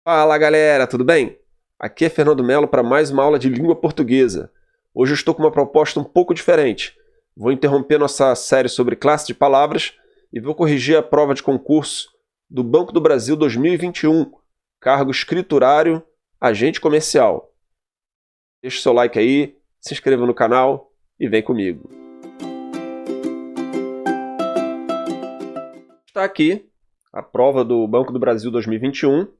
Fala galera, tudo bem? Aqui é Fernando Melo para mais uma aula de língua portuguesa. Hoje eu estou com uma proposta um pouco diferente. Vou interromper nossa série sobre classe de palavras e vou corrigir a prova de concurso do Banco do Brasil 2021, cargo escriturário, agente comercial. Deixe seu like aí, se inscreva no canal e vem comigo. Está aqui a prova do Banco do Brasil 2021.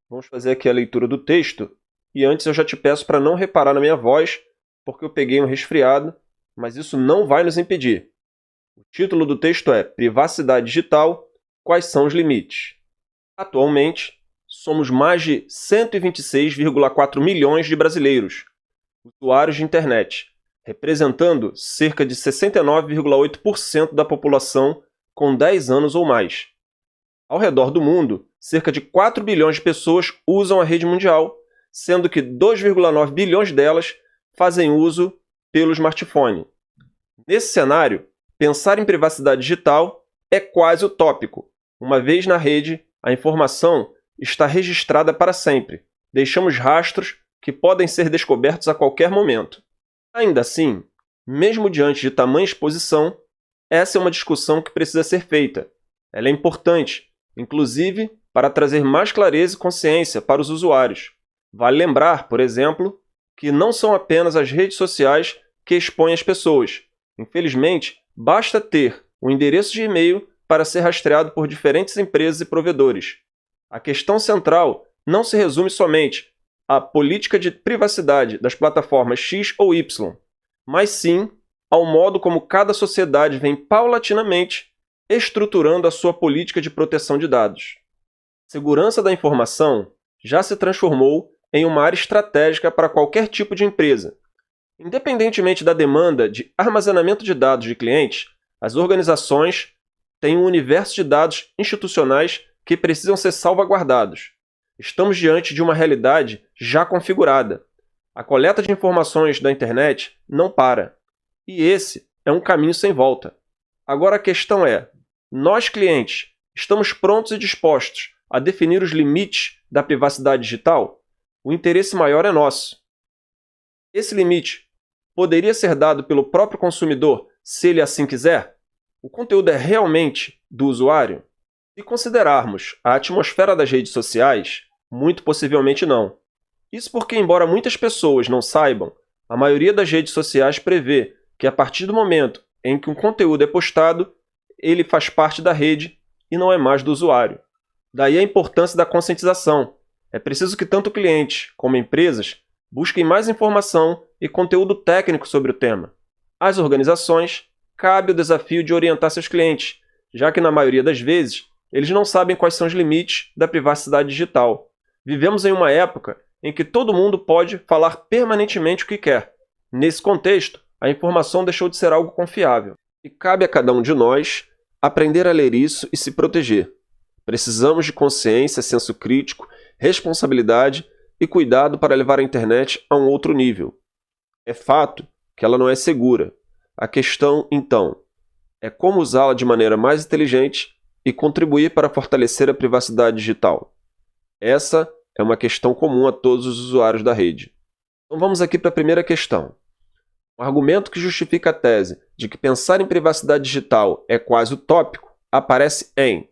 Vamos fazer aqui a leitura do texto, e antes eu já te peço para não reparar na minha voz, porque eu peguei um resfriado, mas isso não vai nos impedir. O título do texto é Privacidade Digital, quais são os limites? Atualmente, somos mais de 126,4 milhões de brasileiros, usuários de internet, representando cerca de 69,8% da população com 10 anos ou mais. Ao redor do mundo, cerca de 4 bilhões de pessoas usam a rede mundial, sendo que 2,9 bilhões delas fazem uso pelo smartphone. Nesse cenário, pensar em privacidade digital é quase utópico. Uma vez na rede, a informação está registrada para sempre. Deixamos rastros que podem ser descobertos a qualquer momento. Ainda assim, mesmo diante de tamanha exposição, essa é uma discussão que precisa ser feita. Ela é importante, inclusive para trazer mais clareza e consciência para os usuários. Vale lembrar, por exemplo, que não são apenas as redes sociais que expõem as pessoas. Infelizmente, basta ter um endereço de e-mail para ser rastreado por diferentes empresas e provedores. A questão central não se resume somente à política de privacidade das plataformas X ou Y, mas sim ao modo como cada sociedade vem paulatinamente estruturando a sua política de proteção de dados. Segurança da informação já se transformou em uma área estratégica para qualquer tipo de empresa. Independentemente da demanda de armazenamento de dados de clientes, as organizações têm um universo de dados institucionais que precisam ser salvaguardados. Estamos diante de uma realidade já configurada. A coleta de informações da internet não para. E esse é um caminho sem volta. Agora a questão é, nós clientes, estamos prontos e dispostos a definir os limites da privacidade digital? O interesse maior é nosso. Esse limite poderia ser dado pelo próprio consumidor, se ele assim quiser? O conteúdo é realmente do usuário? Se considerarmos a atmosfera das redes sociais, muito possivelmente não. Isso porque, embora muitas pessoas não saibam, a maioria das redes sociais prevê que a partir do momento em que um conteúdo é postado, ele faz parte da rede e não é mais do usuário. Daí a importância da conscientização. É preciso que tanto clientes como empresas busquem mais informação e conteúdo técnico sobre o tema. Às organizações, cabe o desafio de orientar seus clientes, já que na maioria das vezes, eles não sabem quais são os limites da privacidade digital. Vivemos em uma época em que todo mundo pode falar permanentemente o que quer. Nesse contexto, a informação deixou de ser algo confiável. E cabe a cada um de nós aprender a ler isso e se proteger. Precisamos de consciência, senso crítico, responsabilidade e cuidado para levar a internet a um outro nível. É fato que ela não é segura. A questão, então, é como usá-la de maneira mais inteligente e contribuir para fortalecer a privacidade digital. Essa é uma questão comum a todos os usuários da rede. Então vamos aqui para a primeira questão. O argumento que justifica a tese de que pensar em privacidade digital é quase utópico aparece em: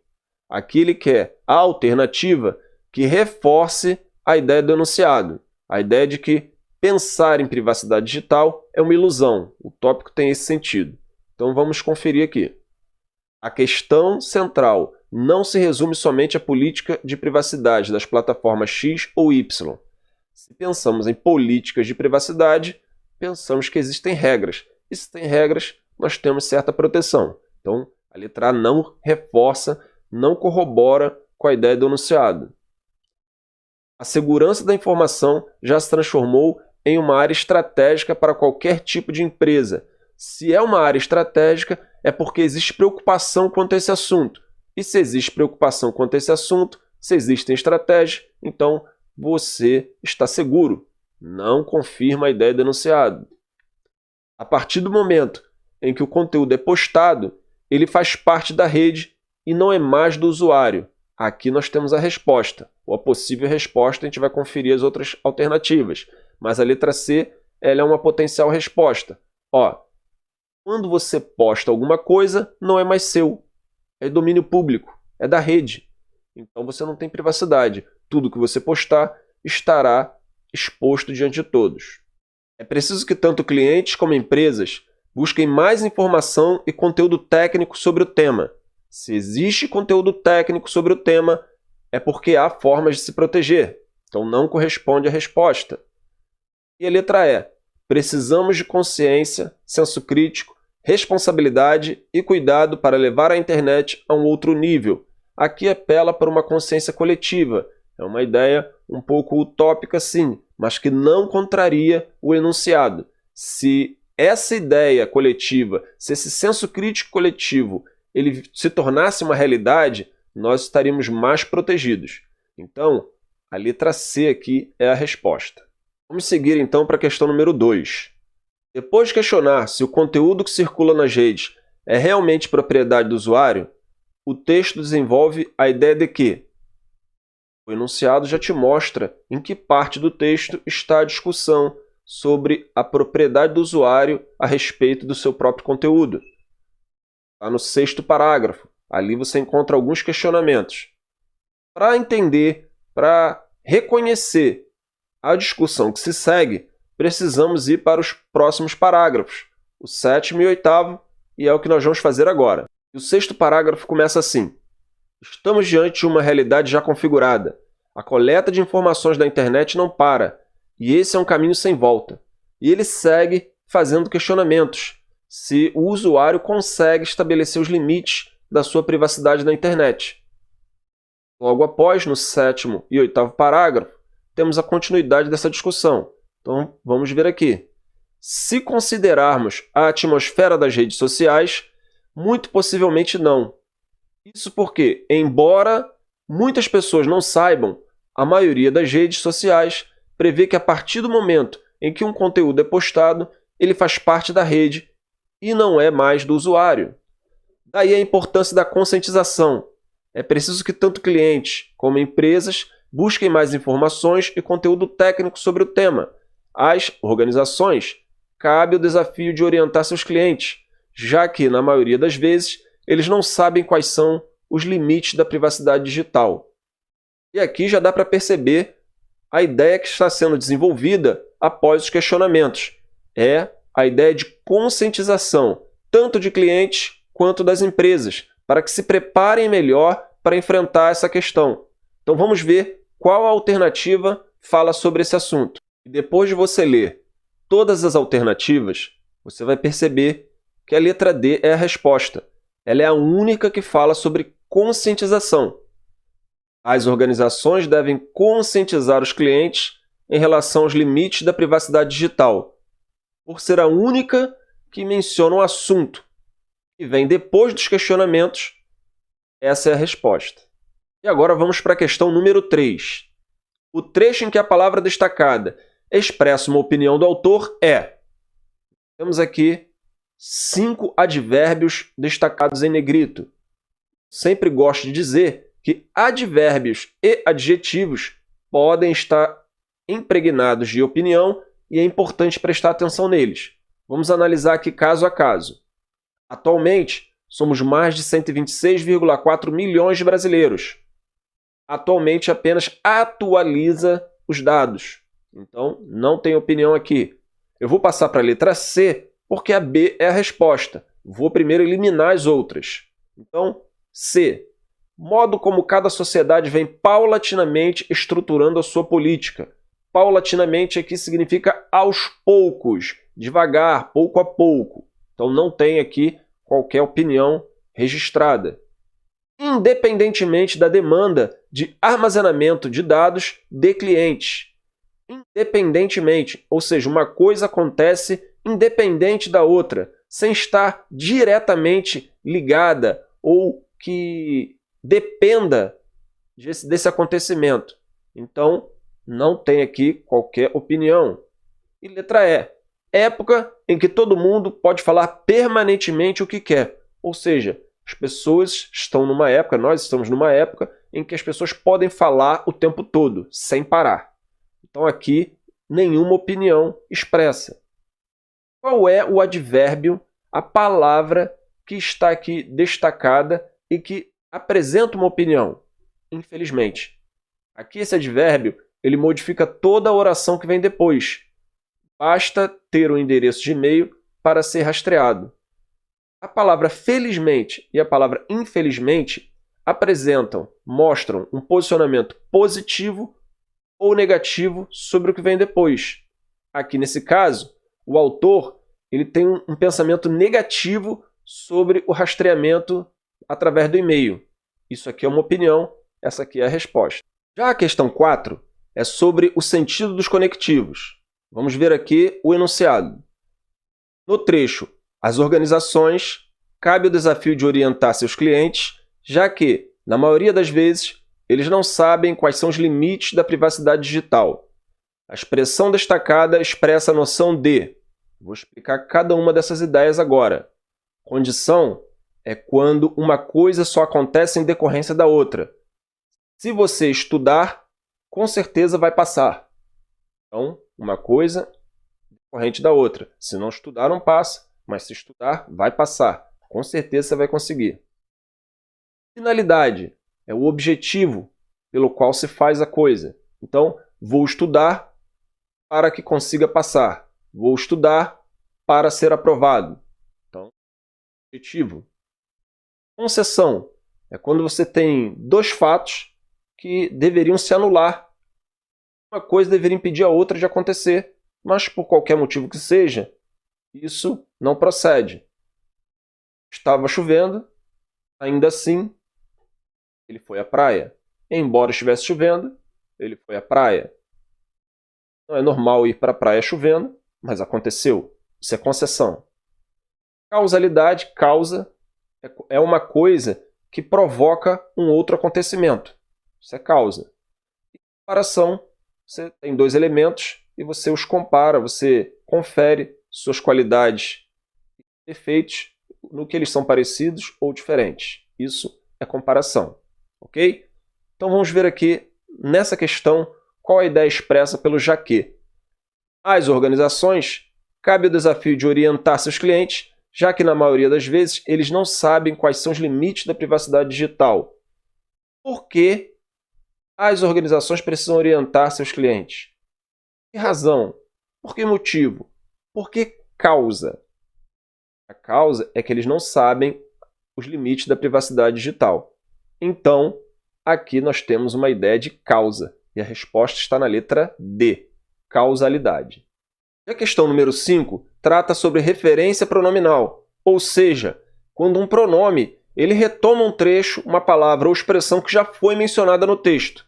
aqui ele quer a alternativa que reforce a ideia do enunciado, a ideia de que pensar em privacidade digital é uma ilusão. O tópico tem esse sentido. Então vamos conferir aqui. A questão central não se resume somente à política de privacidade das plataformas X ou Y. Se pensamos em políticas de privacidade, pensamos que existem regras. E se tem regras, nós temos certa proteção. Então, a letra A não reforça, não corrobora com a ideia do enunciado. A segurança da informação já se transformou em uma área estratégica para qualquer tipo de empresa. Se é uma área estratégica, é porque existe preocupação quanto a esse assunto. E se existe preocupação quanto a esse assunto, se existem estratégias, então você está seguro. Não confirma a ideia do enunciado. A partir do momento em que o conteúdo é postado, ele faz parte da rede e não é mais do usuário. Aqui nós temos a resposta, ou a possível resposta, a gente vai conferir as outras alternativas. Mas a letra C, ela é uma potencial resposta. Ó, quando você posta alguma coisa, não é mais seu. É domínio público, é da rede. Então você não tem privacidade. Tudo que você postar estará exposto diante de todos. É preciso que tanto clientes como empresas busquem mais informação e conteúdo técnico sobre o tema. Se existe conteúdo técnico sobre o tema, é porque há formas de se proteger. Então não corresponde à resposta. E a letra E. Precisamos de consciência, senso crítico, responsabilidade e cuidado para levar a internet a um outro nível. Aqui apela para uma consciência coletiva. É uma ideia um pouco utópica, sim, mas que não contraria o enunciado. Se essa ideia coletiva, se esse senso crítico coletivo, ele se tornasse uma realidade, nós estaríamos mais protegidos. Então, a letra C aqui é a resposta. Vamos seguir então para a questão número 2. Depois de questionar se o conteúdo que circula nas redes é realmente propriedade do usuário, o texto desenvolve a ideia de que o enunciado já te mostra em que parte do texto está a discussão sobre a propriedade do usuário a respeito do seu próprio conteúdo. Está no 6º parágrafo. Ali você encontra alguns questionamentos. Para entender, para reconhecer a discussão que se segue, precisamos ir para os próximos parágrafos, o 7º e 8º, e é o que nós vamos fazer agora. E o 6º parágrafo começa assim. Estamos diante de uma realidade já configurada. A coleta de informações da internet não para, e esse é um caminho sem volta. E ele segue fazendo questionamentos se o usuário consegue estabelecer os limites da sua privacidade na internet. Logo após, no 7º e 8º parágrafo, temos a continuidade dessa discussão. Então, vamos ver aqui. Se considerarmos a atmosfera das redes sociais, muito possivelmente não. Isso porque, embora muitas pessoas não saibam, a maioria das redes sociais prevê que a partir do momento em que um conteúdo é postado, ele faz parte da rede e não é mais do usuário. Daí a importância da conscientização. É preciso que tanto clientes como empresas busquem mais informações e conteúdo técnico sobre o tema. Às organizações, cabe o desafio de orientar seus clientes, já que, na maioria das vezes, eles não sabem quais são os limites da privacidade digital. E aqui já dá para perceber a ideia que está sendo desenvolvida após os questionamentos. É a ideia de conscientização, tanto de clientes quanto das empresas, para que se preparem melhor para enfrentar essa questão. Então vamos ver qual alternativa fala sobre esse assunto. E depois de você ler todas as alternativas, você vai perceber que a letra D é a resposta. Ela é a única que fala sobre conscientização. As organizações devem conscientizar os clientes em relação aos limites da privacidade digital, por ser a única que menciona o assunto. E vem depois dos questionamentos, essa é a resposta. E agora vamos para a questão número 3. O trecho em que a palavra destacada expressa uma opinião do autor é... Temos aqui 5 advérbios destacados em negrito. Sempre gosto de dizer que advérbios e adjetivos podem estar impregnados de opinião e é importante prestar atenção neles. Vamos analisar aqui caso a caso. Atualmente, somos mais de 126,4 milhões de brasileiros. Atualmente apenas atualiza os dados. Então, não tem opinião aqui. Eu vou passar para a letra C, porque a B é a resposta. Vou primeiro eliminar as outras. Então, C. Modo como cada sociedade vem paulatinamente estruturando a sua política. Paulatinamente aqui significa aos poucos, devagar, pouco a pouco. Então não tem aqui qualquer opinião registrada. Independentemente da demanda de armazenamento de dados de clientes. Independentemente, ou seja, uma coisa acontece independente da outra, sem estar diretamente ligada ou que dependa desse acontecimento. Então, não tem aqui qualquer opinião. E letra E. Época em que todo mundo pode falar permanentemente o que quer. Ou seja, as pessoas estão numa época, nós estamos numa época em que as pessoas podem falar o tempo todo, sem parar. Então aqui, nenhuma opinião expressa. Qual é o advérbio, a palavra que está aqui destacada e que apresenta uma opinião? Infelizmente. Aqui esse advérbio, ele modifica toda a oração que vem depois. Basta ter um endereço de e-mail para ser rastreado. A palavra felizmente e a palavra infelizmente mostram um posicionamento positivo ou negativo sobre o que vem depois. Aqui nesse caso, o autor ele tem um pensamento negativo sobre o rastreamento através do e-mail. Isso aqui é uma opinião, essa aqui é a resposta. Já a questão 4 é sobre o sentido dos conectivos. Vamos ver aqui o enunciado. No trecho, as organizações cabe o desafio de orientar seus clientes, já que, na maioria das vezes, eles não sabem quais são os limites da privacidade digital. A expressão destacada expressa a noção de... Vou explicar cada uma dessas ideias agora. Condição é quando uma coisa só acontece em decorrência da outra. Se você estudar, com certeza vai passar. Então, uma coisa decorrente da outra. Se não estudar, não passa, mas se estudar, vai passar. Com certeza você vai conseguir. Finalidade é o objetivo pelo qual se faz a coisa. Então, vou estudar para que consiga passar. Vou estudar para ser aprovado. Então, objetivo. Concessão é quando você tem dois fatos que deveriam se anular. Uma coisa deveria impedir a outra de acontecer, mas por qualquer motivo que seja, isso não procede. Estava chovendo, ainda assim, ele foi à praia. Embora estivesse chovendo, ele foi à praia. Não é normal ir para a praia chovendo, mas aconteceu. Isso é concessão. Causalidade, causa, é uma coisa que provoca um outro acontecimento. Isso é causa. E comparação, você tem dois elementos e você os compara, você confere suas qualidades e defeitos no que eles são parecidos ou diferentes. Isso é comparação. Ok? Então vamos ver aqui, nessa questão, qual a ideia expressa pelo já que. Às organizações, cabe o desafio de orientar seus clientes, já que na maioria das vezes eles não sabem quais são os limites da privacidade digital. Por que as organizações precisam orientar seus clientes? Por que razão? Por que motivo? Por que causa? A causa é que eles não sabem os limites da privacidade digital. Então, aqui nós temos uma ideia de causa. E a resposta está na letra D, causalidade. E a questão número 5 trata sobre referência pronominal, ou seja, quando um pronome ele retoma um trecho, uma palavra ou expressão que já foi mencionada no texto.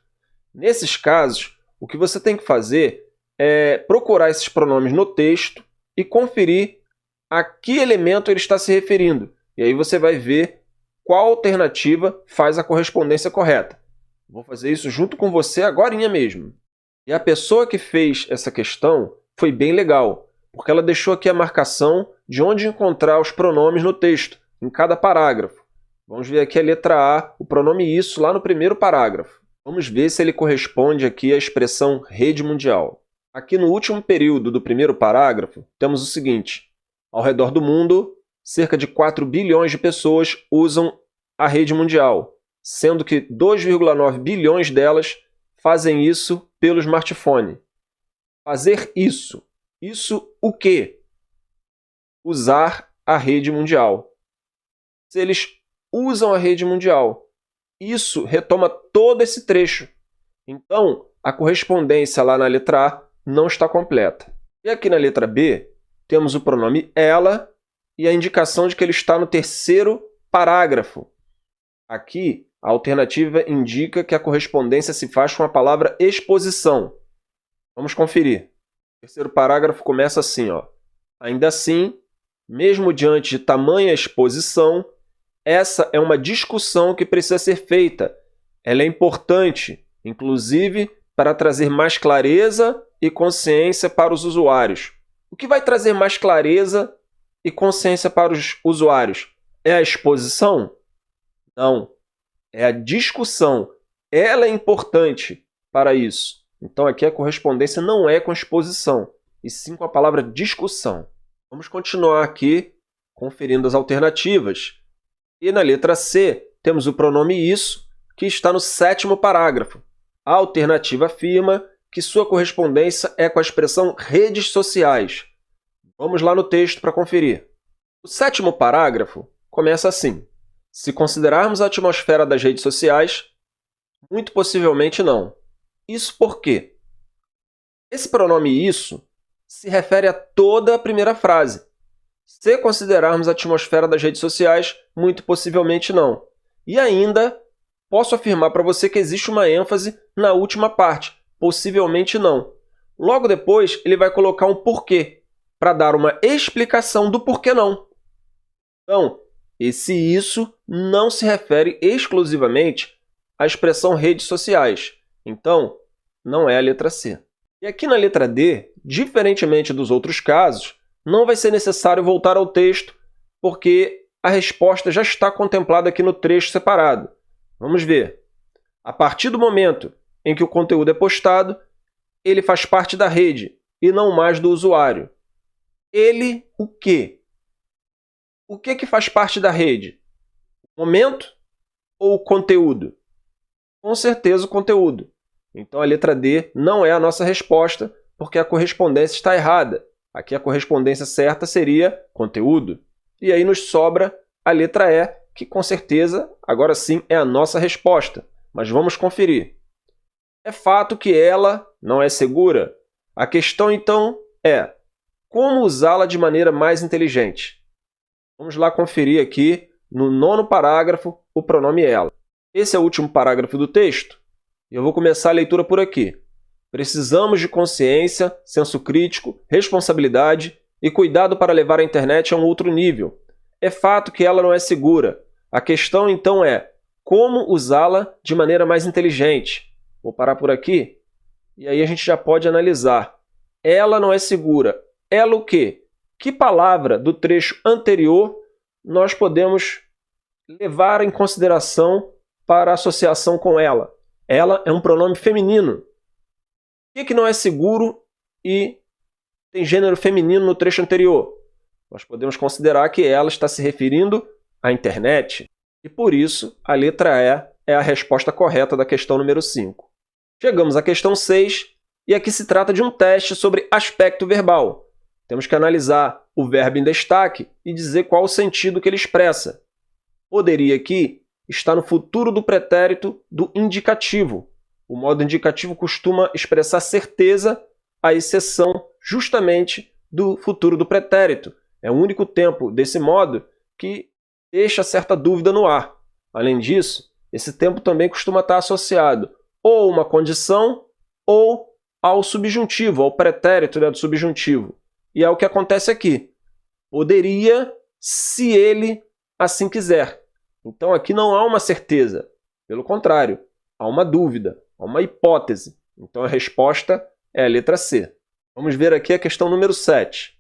Nesses casos, o que você tem que fazer é procurar esses pronomes no texto e conferir a que elemento ele está se referindo. E aí você vai ver qual alternativa faz a correspondência correta. Vou fazer isso junto com você agorinha mesmo. E a pessoa que fez essa questão foi bem legal, porque ela deixou aqui a marcação de onde encontrar os pronomes no texto, em cada parágrafo. Vamos ver aqui a letra A, o pronome isso, lá no primeiro parágrafo. Vamos ver se ele corresponde aqui à expressão rede mundial. Aqui no último período do primeiro parágrafo, temos o seguinte. Ao redor do mundo, cerca de 4 bilhões de pessoas usam a rede mundial, sendo que 2,9 bilhões delas fazem isso pelo smartphone. Fazer isso. Isso o quê? Usar a rede mundial. Se eles usam a rede mundial, isso retoma todo esse trecho. Então, a correspondência lá na letra A não está completa. E aqui na letra B, temos o pronome ela e a indicação de que ele está no terceiro parágrafo. Aqui, a alternativa indica que a correspondência se faz com a palavra exposição. Vamos conferir. O terceiro parágrafo começa assim, ó. Ainda assim, mesmo diante de tamanha exposição, essa é uma discussão que precisa ser feita. Ela é importante, inclusive, para trazer mais clareza e consciência para os usuários. O que vai trazer mais clareza e consciência para os usuários? É a exposição? Não. É a discussão. ela é importante para isso. Então aqui a correspondência não é com exposição, e sim com a palavra discussão. Vamos continuar aqui conferindo as alternativas. E na letra C, temos o pronome isso, que está no 7º parágrafo. A alternativa afirma que sua correspondência é com a expressão redes sociais. Vamos lá no texto para conferir. O 7º parágrafo começa assim: se considerarmos a atmosfera das redes sociais, muito possivelmente não. Isso por quê? Esse pronome isso se refere a toda a primeira frase. Se considerarmos a atmosfera das redes sociais, muito possivelmente não. E ainda, posso afirmar para você que existe uma ênfase na última parte, possivelmente não. Logo depois, ele vai colocar um porquê, para dar uma explicação do porquê não. Então, esse isso não se refere exclusivamente à expressão redes sociais. Então, não é a letra C. E aqui na letra D, diferentemente dos outros casos, não vai ser necessário voltar ao texto, porque a resposta já está contemplada aqui no trecho separado. Vamos ver. A partir do momento em que o conteúdo é postado, ele faz parte da rede e não mais do usuário. Ele, o quê? O que faz parte da rede? O momento ou o conteúdo? Com certeza o conteúdo. Então a letra D não é a nossa resposta, porque a correspondência está errada. Aqui a correspondência certa seria conteúdo. E aí nos sobra a letra E, que com certeza agora sim é a nossa resposta. Mas vamos conferir. É fato que ela não é segura? A questão então é: como usá-la de maneira mais inteligente? Vamos lá conferir aqui no 9º parágrafo o pronome ela. Esse é o último parágrafo do texto e eu vou começar a leitura por aqui. Precisamos de consciência, senso crítico, responsabilidade e cuidado para levar a internet a um outro nível. É fato que ela não é segura. A questão então é como usá-la de maneira mais inteligente. Vou parar por aqui e aí a gente já pode analisar. Ela não é segura. Ela o quê? Que palavra do trecho anterior nós podemos levar em consideração para a associação com ela? Ela é um pronome feminino. O que não é seguro e tem gênero feminino no trecho anterior? Nós podemos considerar que ela está se referindo à internet. E por isso, a letra E é a resposta correta da questão número 5. Chegamos à questão 6, e aqui se trata de um teste sobre aspecto verbal. Temos que analisar o verbo em destaque e dizer qual o sentido que ele expressa. Poderia aqui estar no futuro do pretérito do indicativo. O modo indicativo costuma expressar certeza, à exceção justamente do futuro do pretérito. É o único tempo desse modo que deixa certa dúvida no ar. Além disso, esse tempo também costuma estar associado ou a uma condição ou ao subjuntivo, ao pretérito do subjuntivo. E é o que acontece aqui. Poderia, se ele assim quiser. Então aqui não há uma certeza. Pelo contrário, há uma dúvida, há uma hipótese. Então a resposta é a letra C. Vamos ver aqui a questão número 7.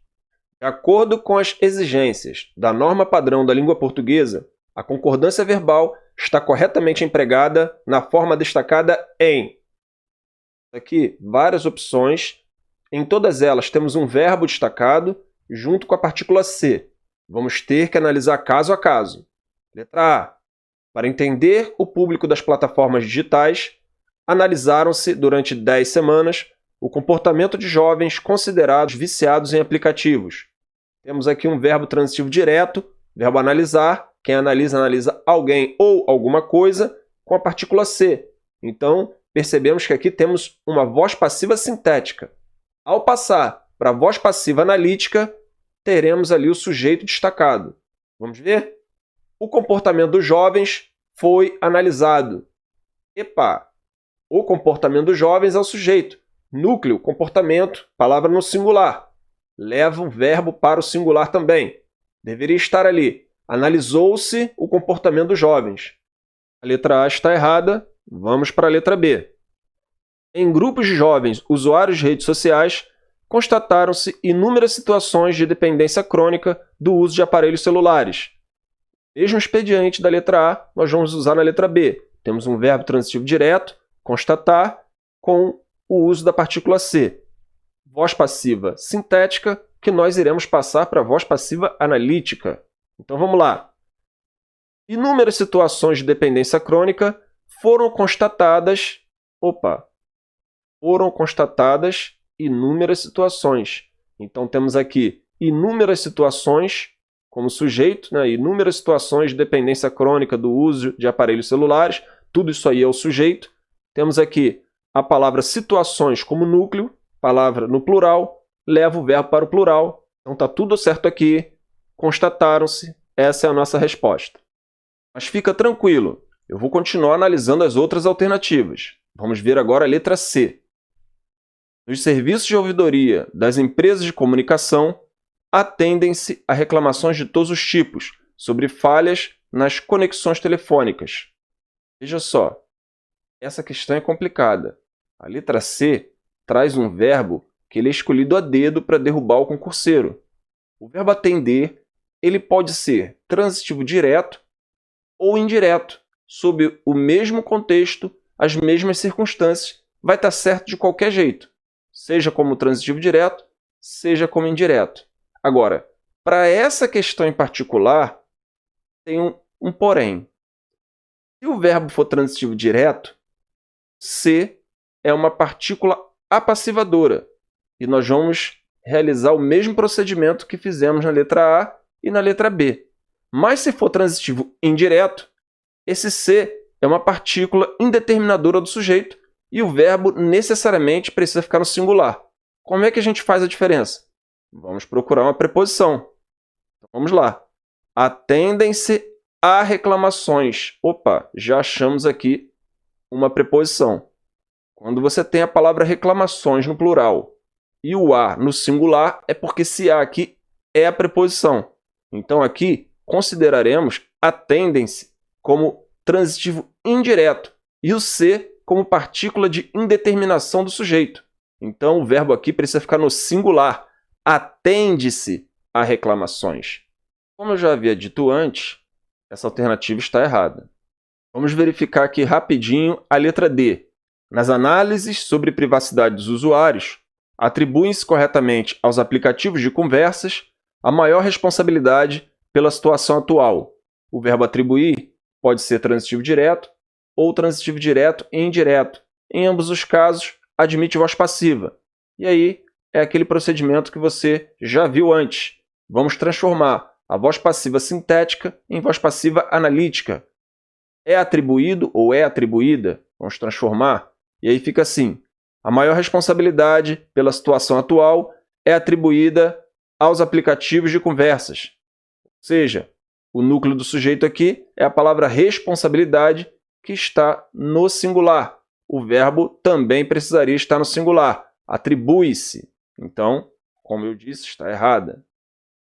De acordo com as exigências da norma padrão da língua portuguesa, a concordância verbal está corretamente empregada na forma destacada em... Aqui, várias opções. Em todas elas temos um verbo destacado junto com a partícula C. Vamos ter que analisar caso a caso. Letra A. Para entender o público das plataformas digitais, analisaram-se durante 10 semanas o comportamento de jovens considerados viciados em aplicativos. Temos aqui um verbo transitivo direto, verbo analisar. Quem analisa, analisa alguém ou alguma coisa com a partícula C. Então, percebemos que aqui temos uma voz passiva sintética. Ao passar para a voz passiva analítica, teremos ali o sujeito destacado. Vamos ver? O comportamento dos jovens foi analisado. Epa! O comportamento dos jovens é o sujeito. Núcleo, comportamento, palavra no singular. Leva o verbo para o singular também. Deveria estar ali. Analisou-se o comportamento dos jovens. A letra A está errada. Vamos para a letra B. Em grupos de jovens usuários de redes sociais, constataram-se inúmeras situações de dependência crônica do uso de aparelhos celulares. Mesmo expediente da letra A, nós vamos usar na letra B. temos um verbo transitivo direto, constatar, com o uso da partícula ser. Voz passiva sintética, que nós iremos passar para a voz passiva analítica. Então vamos lá. Inúmeras situações de dependência crônica foram constatadas. Foram constatadas inúmeras situações. Então temos aqui inúmeras situações como sujeito, né? Inúmeras situações de dependência crônica do uso de aparelhos celulares. Tudo isso aí é o sujeito. Temos aqui a palavra situações como núcleo, palavra no plural, leva o verbo para o plural. Então está tudo certo aqui, constataram-se, essa é a nossa resposta. Mas fica tranquilo, eu vou continuar analisando as outras alternativas. Vamos ver agora a letra C. Nos serviços de ouvidoria das empresas de comunicação, atendem-se a reclamações de todos os tipos sobre falhas nas conexões telefônicas. Veja só, essa questão é complicada. A letra C traz um verbo que ele é escolhido a dedo para derrubar o concurseiro. O verbo atender ele pode ser transitivo direto ou indireto, sob o mesmo contexto, as mesmas circunstâncias, vai estar certo de qualquer jeito, seja como transitivo direto, seja como indireto. Agora, para essa questão em particular, tem um porém. Se o verbo for transitivo direto, ser é uma partícula apassivadora, e nós vamos realizar o mesmo procedimento que fizemos na letra A e na letra B. Mas se for transitivo indireto, esse ser é uma partícula indeterminadora do sujeito e o verbo necessariamente precisa ficar no singular. Como é que a gente faz a diferença? Vamos procurar uma preposição. Então, vamos lá. Atendem-se a reclamações. Já achamos aqui uma preposição. Quando você tem a palavra reclamações no plural e o a no singular, é porque esse a aqui é a preposição. Então, aqui, consideraremos atendem-se como transitivo indireto e o se como partícula de indeterminação do sujeito. Então, o verbo aqui precisa ficar no singular. Atende-se a reclamações. Como eu já havia dito antes, essa alternativa está errada. Vamos verificar aqui rapidinho a letra D. Nas análises sobre privacidade dos usuários, atribuem-se corretamente aos aplicativos de conversas a maior responsabilidade pela situação atual. O verbo atribuir pode ser transitivo direto ou transitivo direto e indireto. Em ambos os casos, admite voz passiva. E aí, é aquele procedimento que você já viu antes. Vamos transformar a voz passiva sintética em voz passiva analítica. É atribuído ou é atribuída? Vamos transformar. E aí fica assim. A maior responsabilidade pela situação atual é atribuída aos aplicativos de conversas. Ou seja, o núcleo do sujeito aqui é a palavra responsabilidade, que está no singular. O verbo também precisaria estar no singular. Atribui-se. Então, como eu disse, está errada.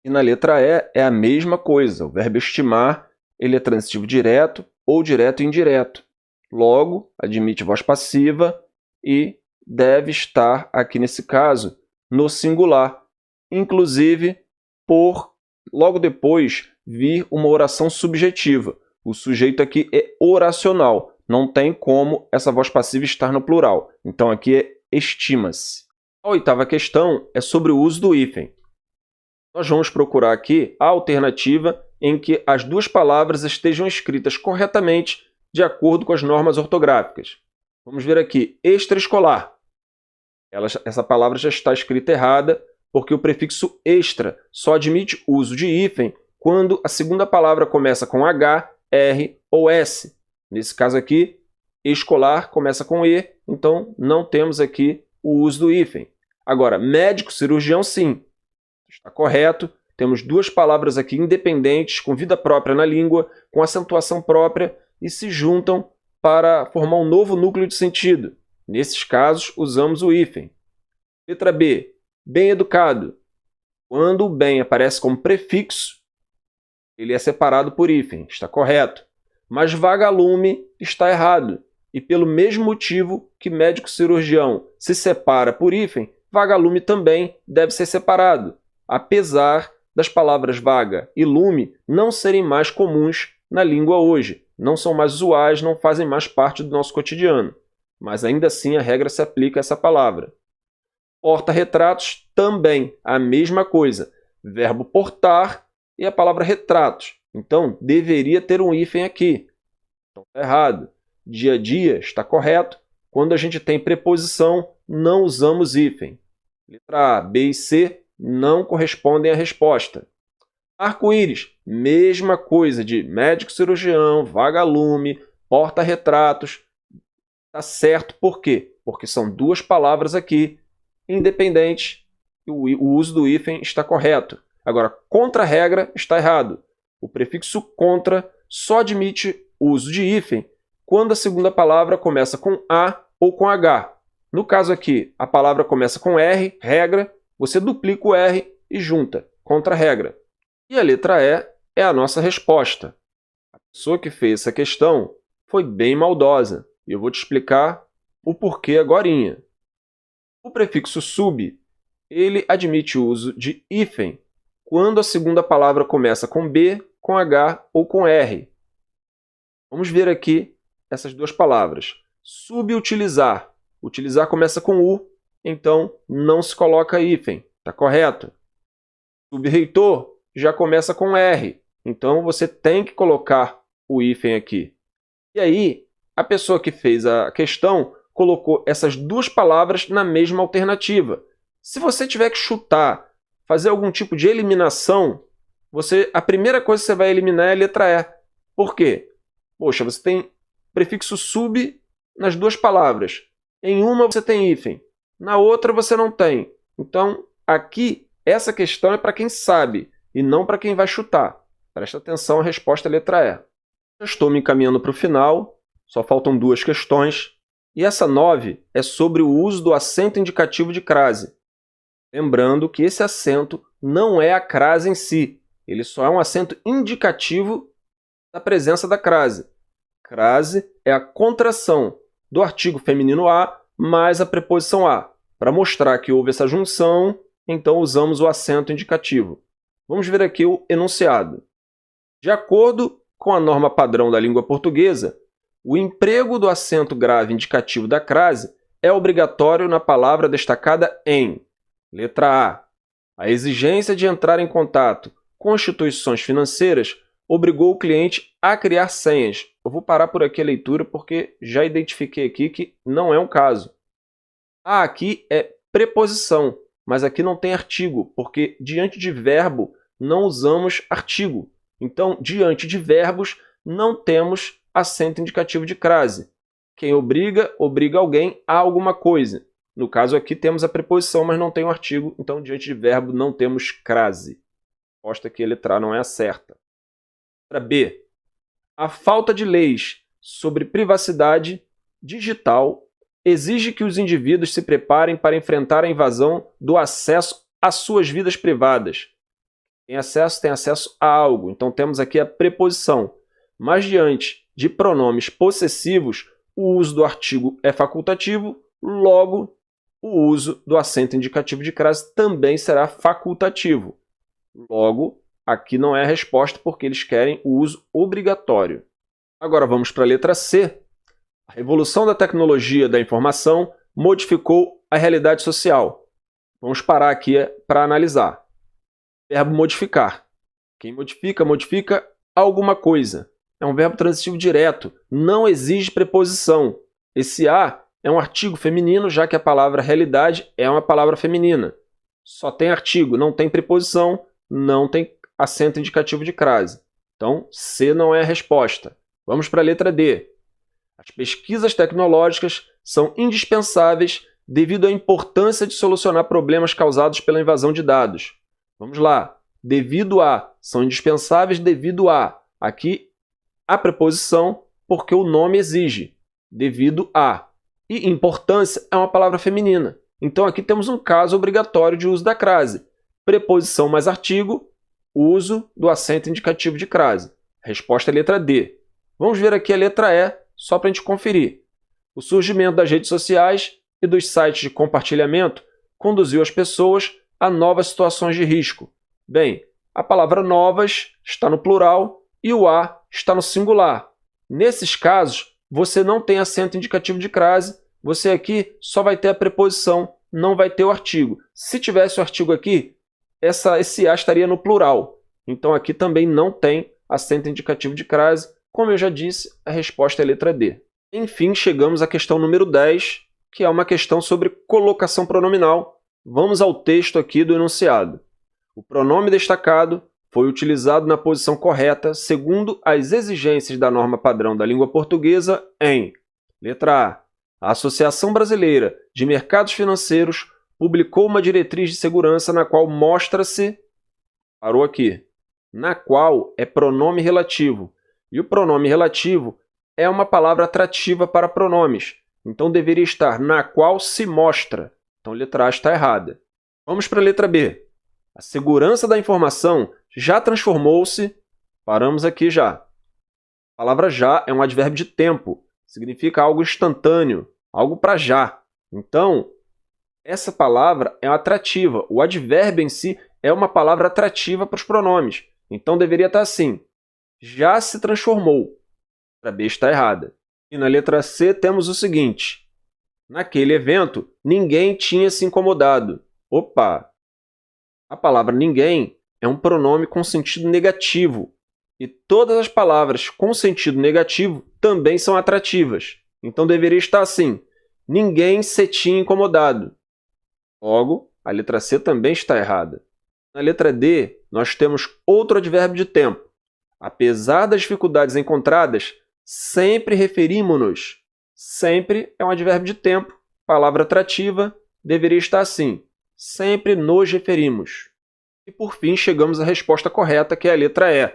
E na letra E é a mesma coisa. O verbo estimar ele é transitivo direto ou direto e indireto. Logo, admite voz passiva e deve estar, aqui nesse caso, no singular. Inclusive, por logo depois vir uma oração subjetiva. O sujeito aqui é oracional. Não tem como essa voz passiva estar no plural. Então, aqui é estima-se. A oitava questão é sobre o uso do hífen. Nós vamos procurar aqui a alternativa em que as duas palavras estejam escritas corretamente de acordo com as normas ortográficas. Vamos ver aqui, extraescolar. Essa palavra já está escrita errada, porque o prefixo extra só admite o uso de hífen quando a segunda palavra começa com H, R ou S. Nesse caso aqui, escolar começa com E, então não temos aqui o uso do hífen. Agora, médico, cirurgião, sim. Está correto. Temos duas palavras aqui independentes, com vida própria na língua, com acentuação própria, e se juntam para formar um novo núcleo de sentido. Nesses casos, usamos o hífen. Letra B. Bem educado. Quando o bem aparece como prefixo, ele é separado por hífen. Está correto. Mas vagalume está errado. E pelo mesmo motivo que médico cirurgião se separa por hífen, vagalume também deve ser separado, apesar das palavras vaga e lume não serem mais comuns na língua hoje. não são mais usuais, não fazem mais parte do nosso cotidiano. Mas ainda assim a regra se aplica a essa palavra. Porta-retratos também, a mesma coisa. Verbo portar e a palavra retratos. Então, deveria ter um hífen aqui. Então, está errado. Dia a dia está correto. Quando a gente tem preposição, não usamos hífen. Letra A, B e C não correspondem à resposta. Arco-íris, mesma coisa de médico cirurgião, vagalume, porta-retratos. Está certo por quê? Porque são duas palavras aqui, independentes, o uso do hífen está correto. Agora, contra-regra está errado. O prefixo contra só admite o uso de hífen quando a segunda palavra começa com A ou com H. No caso aqui, a palavra começa com R, regra, você duplica o R e junta, contra-regra. E a letra E é a nossa resposta. A pessoa que fez essa questão foi bem maldosa, e eu vou te explicar o porquê agorinha. O prefixo sub, ele admite o uso de hífen quando a segunda palavra começa com B, com H ou com R. Vamos ver aqui essas duas palavras. Subutilizar. Utilizar começa com U, então não se coloca hífen. Está correto? Subreitor já começa com R, então você tem que colocar o hífen aqui. E aí, a pessoa que fez a questão colocou essas duas palavras na mesma alternativa. Se você tiver que chutar, fazer algum tipo de eliminação, a primeira coisa que você vai eliminar é a letra E. Por quê? Poxa, você tem prefixo sub nas duas palavras. Em uma você tem hífen, na outra você não tem. Então, aqui, essa questão é para quem sabe e não para quem vai chutar. Presta atenção, a resposta é a letra E. Já estou me encaminhando para o final, só faltam duas questões. E essa 9 é sobre o uso do acento indicativo de crase. Lembrando que esse acento não é a crase em si, ele só é um acento indicativo da presença da crase. Crase é a contração do artigo feminino a mais a preposição a. Para mostrar que houve essa junção, então usamos o acento indicativo. Vamos ver aqui o enunciado. De acordo com a norma padrão da língua portuguesa, o emprego do acento grave indicativo da crase é obrigatório na palavra destacada em. Letra A. A exigência de entrar em contato com instituições financeiras obrigou o cliente a criar senhas. Eu vou parar por aqui a leitura porque já identifiquei aqui que não é um caso. A aqui é preposição, mas aqui não tem artigo, porque diante de verbo não usamos artigo. Então, diante de verbos, não temos acento indicativo de crase. Quem obriga, obriga alguém a alguma coisa. No caso aqui temos a preposição, mas não tem o artigo, então diante de verbo não temos crase. A resposta aqui, a letra A, não é a certa. Letra B. A falta de leis sobre privacidade digital exige que os indivíduos se preparem para enfrentar a invasão do acesso às suas vidas privadas. Tem acesso a algo, então temos aqui a preposição. Mas diante de pronomes possessivos, o uso do artigo é facultativo, logo, o uso do acento indicativo de crase também será facultativo. Logo, aqui não é a resposta porque eles querem o uso obrigatório. Agora vamos para a letra C. A revolução da tecnologia da informação modificou a realidade social. Vamos parar aqui para analisar. Verbo modificar. Quem modifica, modifica alguma coisa. É um verbo transitivo direto, não exige preposição. Esse a é um artigo feminino, já que a palavra realidade é uma palavra feminina. Só tem artigo, não tem preposição, não tem acento indicativo de crase. Então, C não é a resposta. Vamos para a letra D. As pesquisas tecnológicas são indispensáveis devido à importância de solucionar problemas causados pela invasão de dados. Vamos lá. Devido a. São indispensáveis devido a. Aqui, a preposição porque o nome exige. Devido a. E importância é uma palavra feminina. Então, aqui temos um caso obrigatório de uso da crase. Preposição mais artigo, uso do acento indicativo de crase. A resposta é a letra D. Vamos ver aqui a letra E, só para a gente conferir. O surgimento das redes sociais e dos sites de compartilhamento conduziu as pessoas a novas situações de risco. Bem, a palavra novas está no plural e o a está no singular. Nesses casos, você não tem acento indicativo de crase, você aqui só vai ter a preposição, não vai ter o artigo. Se tivesse o artigo aqui, esse A estaria no plural. Então aqui também não tem acento indicativo de crase. Como eu já disse, a resposta é a letra D. Enfim, chegamos à questão número 10, que é uma questão sobre colocação pronominal. Vamos ao texto aqui do enunciado. O pronome destacado foi utilizado na posição correta segundo as exigências da norma padrão da língua portuguesa em letra A Associação Brasileira de Mercados Financeiros publicou uma diretriz de segurança na qual mostra-se, parou aqui, na qual é pronome relativo. E o pronome relativo é uma palavra atrativa para pronomes. Então, deveria estar na qual se mostra. Então, a letra A está errada. Vamos para a letra B. A segurança da informação já transformou-se... Paramos aqui já. A palavra já é um advérbio de tempo. Significa algo instantâneo, algo para já. Então, essa palavra é atrativa. O advérbio em si é uma palavra atrativa para os pronomes. Então, deveria estar assim. Já se transformou. A letra B está errada. E na letra C temos o seguinte. Naquele evento, ninguém tinha se incomodado. Opa! A palavra ninguém é um pronome com sentido negativo. E todas as palavras com sentido negativo também são atrativas. Então, deveria estar assim. Ninguém se tinha incomodado. Logo, a letra C também está errada. Na letra D, nós temos outro advérbio de tempo. Apesar das dificuldades encontradas, sempre referimos-nos. Sempre é um advérbio de tempo, palavra atrativa, deveria estar assim. Sempre nos referimos. E, por fim, chegamos à resposta correta, que é a letra E.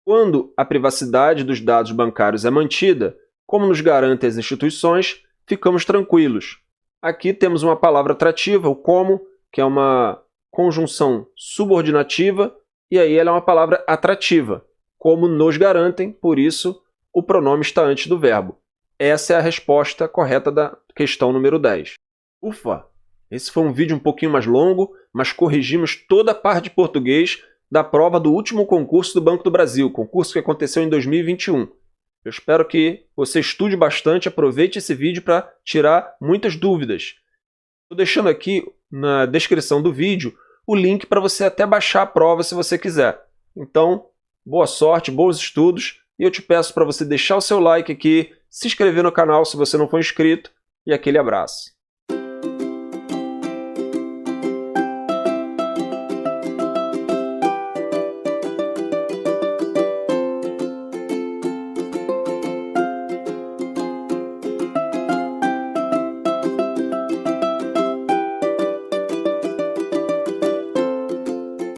Quando a privacidade dos dados bancários é mantida, como nos garantem as instituições, ficamos tranquilos. Aqui temos uma palavra atrativa, o como, que é uma conjunção subordinativa, e aí ela é uma palavra atrativa. Como nos garantem, por isso, o pronome está antes do verbo. Essa é a resposta correta da questão número 10. Ufa! Esse foi um vídeo um pouquinho mais longo, mas corrigimos toda a parte de português da prova do último concurso do Banco do Brasil, concurso que aconteceu em 2021. Eu espero que você estude bastante, aproveite esse vídeo para tirar muitas dúvidas. Estou deixando aqui na descrição do vídeo o link para você até baixar a prova se você quiser. Então, boa sorte, bons estudos, e eu te peço para você deixar o seu like aqui, se inscrever no canal se você não for inscrito, e aquele abraço.